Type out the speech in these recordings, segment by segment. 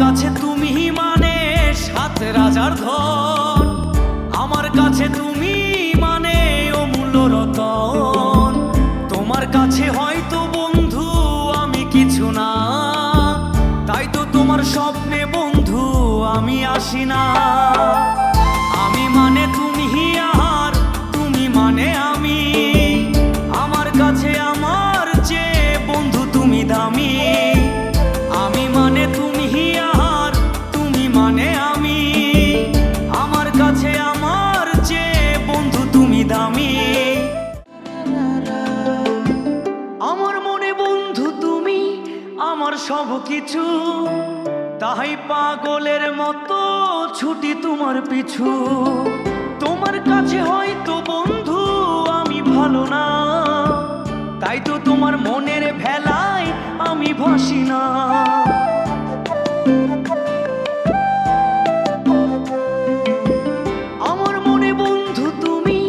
কাছে তুমি মানে সাত রাজার ধন, আমার কাছে তুমি মানে অমূল্য রতন। তোমার কাছে হয়তো বন্ধু আমি কিছু না, তাই তো তোমার স্বপ্নে বন্ধু আমি আসি না। আমি মানে তুমি আর তুমি মানে আমি, আমার কাছে আমার চেয়ে বন্ধু তুমি দামি। আমি মানে তুমি আর তুমি মানে আমি, আমার কাছে আমার চেয়ে বন্ধু তুমি দামি। আমার মনে বন্ধু তুমি আমার সব কিছু, তাই পাগলের মতো ছুটি তোমার পিছু। তোমার কাছে হয়তো বন্ধু আমি ভালো না, তাই তো তোমার মনের ভেলায় আমি ভাসি না। আমার মনে বন্ধু তুমি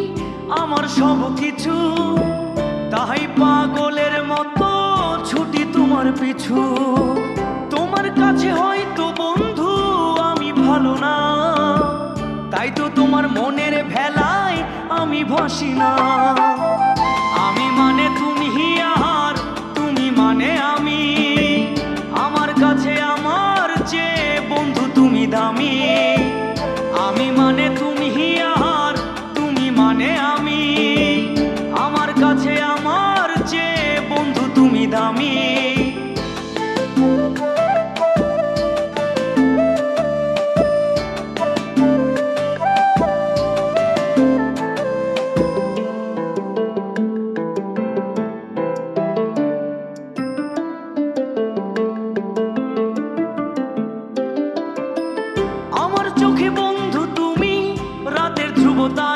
আমার সব কিছু, তাই পাগলের মতো ছুটি তোমার পিছু। তোমার কাছে হয়তো বন্ধু আমি ভালো না, তাই তো তোমার মনের ভেলায় আমি ভাসি না। আমি মানে তুমি আর তুমি মানে আমি, আমার কাছে আমার চেয়ে বন্ধু তুমি দামি। আমি মানে তুমি আর তুমি মানে আমি, আমার কাছে আমার চেয়ে বন্ধু তুমি দামি। আমার চোখে বন্ধু তুমি রাতের ধ্রুবতা,